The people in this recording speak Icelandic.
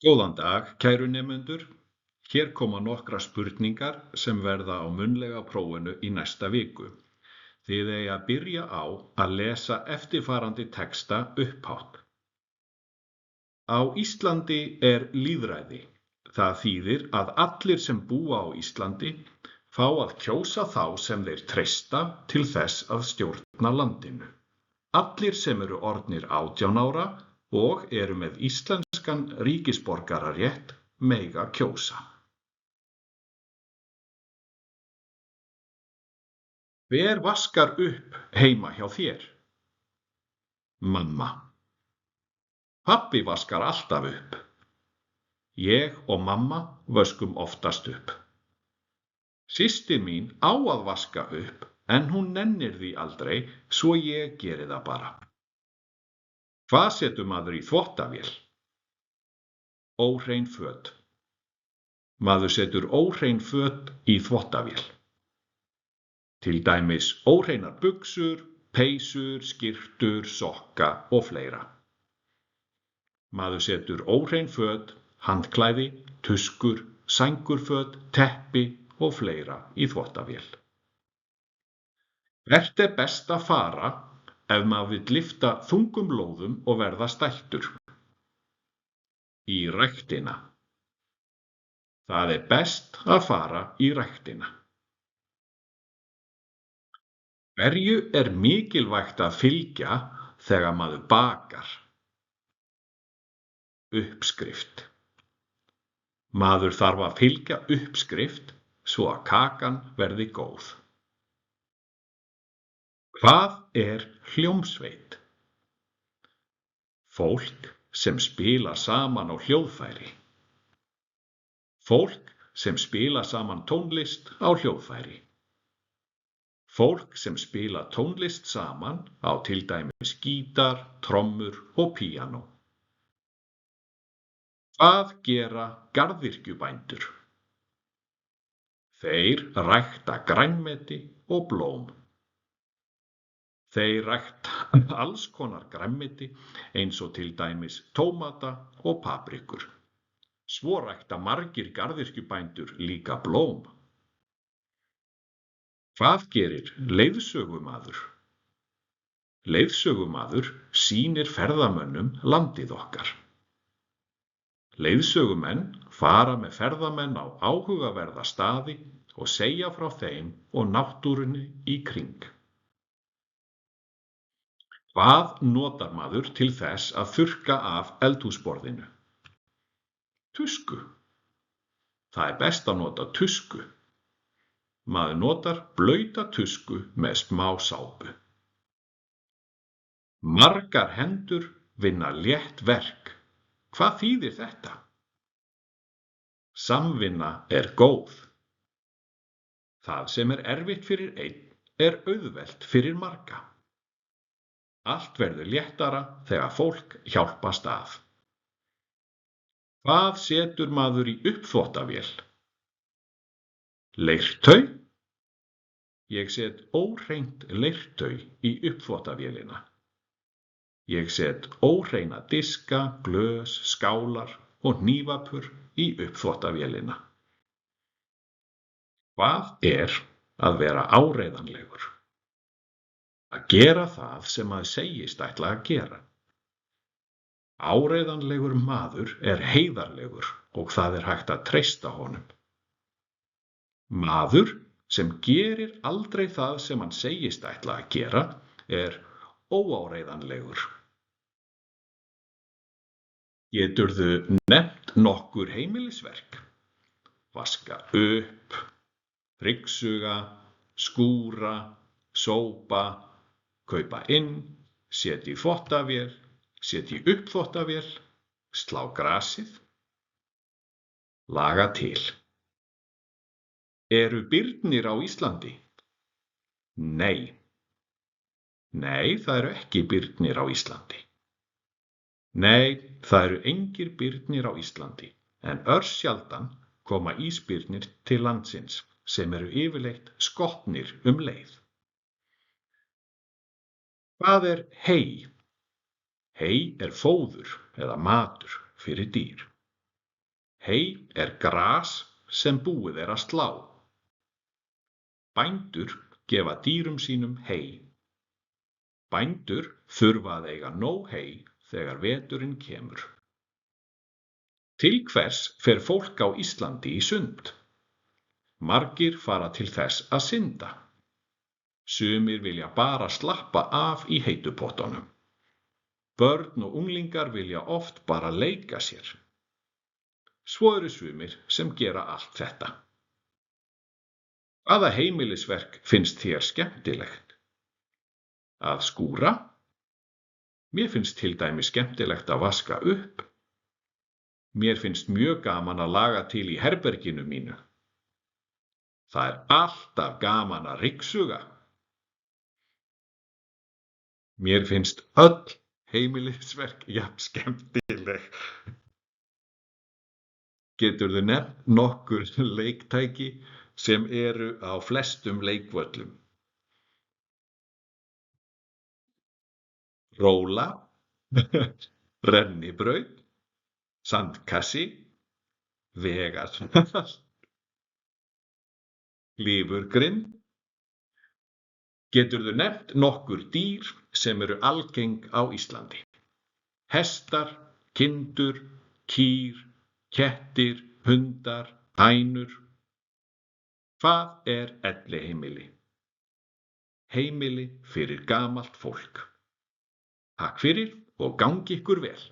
Góðan dag, kæru nemendur. Hér koma nokkrar spurningar sem verða á munnlega prófinu í næsta viku. Þið eiga að byrja á að lesa eftirfarandi texta upphátt. Á Íslandi er lýðræði. Það þýðir að allir sem búa á Íslandi fá að kjósa þá sem þeir treysta til þess að stjórna landinu. Allir sem eru orðnir 18 ára og eru með íslenskan ríkisborgararétt mega kjósa. Hver vaskar upp heima hjá þér? Mamma. Pabbi vaskar alltaf upp. Ég og mamma vöskum oftast upp. Systir mín á að vaska upp en hún nennir því aldrei svo ég geri það bara. Hvað setur maður í þvottavél? Óhrein föt. Maður setur óhrein föt í þvottavél. Til dæmis óhreinar buxur, peysur, skyrtur, sokka og fleira. Maður setur óhrein föt, handklæði, tuskur, sængurföt, teppi og fleira í þvottavél. Hvert er best að fara ef maður vill lyfta þungum lóðum og verða stæltur? Í ræktina. Það er best að fara í ræktina. Hverju er mikilvægt að fylgja þegar maður bakar? Uppskrift. Maður þarf að fylgja uppskrift svo að kakan verði góð. Hvað er hljómsveit? Fólk sem spila saman á hljóðfæri. Fólk sem spila saman tónlist á hljóðfæri. Fólk sem spila tónlist saman á til dæmis gítar, trommur og píanó. Hvað gera garðyrkjubændur? Þeir rækta grænmeti og blóm. Þeir rækta alls konar grænmeti eins og til dæmis tómata og paprikur. Svo rækta margir garðyrkjubændur líka blóm. Hvað gerir leiðsögumaður? Leiðsögumaður sýnir ferðamönnum landið okkar. Leiðsögumenn fara með ferðamenn á áhugaverða staði og segja frá þeim og náttúrunni í kring. Hvað notar maður til þess að þurrka af eldhúsborðinu? Tusku. Það er best að nota tusku. Maður notar blauta tusku með smá sápu. Margar hendur vinna létt verk. Hvað þýðir þetta? Samvinna er góð. Það sem er erfitt fyrir einn er auðvelt fyrir marga. Allt verður léttara þegar fólk hjálpast að. Hvað setur maður í uppþvottavél? Leirtau? Ég set óhreint leirtau í uppþvottavélina. Ég set óhreina diska, glös, skálar og hnífapör í uppþvottavélina. Hvað er að vera áreiðanlegur? Að gera það sem maður segist ætla að gera. Áreiðanlegur maður er heiðarlegur og það er hægt að treysta honum. Maður sem gerir aldrei það sem hann segist ætla að gera er óáreiðanlegur. Geturðu nefnt nokkur heimilisverk? Vaska upp, ryggsuga, skúra, sópa, kaupa inn, setja í þvottavél, setja í uppþvottavél, slá grasið, laga til. Eru birnir á Íslandi? Nei. Nei, það eru ekki birnir á Íslandi. Nei, það eru engir birnir á Íslandi, en örsjaldan koma ísbirnir til landsins sem eru yfirleitt skotnir leið. Hvað er hey? Hey er fóður eða matur fyrir dýr. Hey er gras sem búið er að slá. Bændur gefa dýrum sínum hey. Bændur þurfa að eiga nóg hey þegar veturinn kemur. Til hvers fer fólk á Íslandi í sund? Margir fara til þess að synda. Sumir vilja bara slappa af í heitu pottunum. Börn og unglingar vilja oft bara leika sér. Svo eru sumir sem gera allt þetta. Hvaða heimilisverk finnst þér skemmtilegt? Að skúra? Mér finnst til dæmis skemmtilegt að vaska upp. Mér finnst mjög gaman að laga til í herberginu mínu. Það er alltaf gaman að ryggsuga. Mér finnst öll heimilisverk jafn skemmtileg. Geturðu nefnt nokkur leiktæki sem eru á flestum leikvöllum? Róla, rennibraut, sandkassi, vegasvall, lífurgrinn. Geturðu nefnt nokkur dýr sem eru algeng á Íslandi? Hestar, kindur, kýr, kettir, hundar, hænur. Hvað er elliheimili? Heimili fyrir gamalt fólk. Takk fyrir og gangi ykkur vel.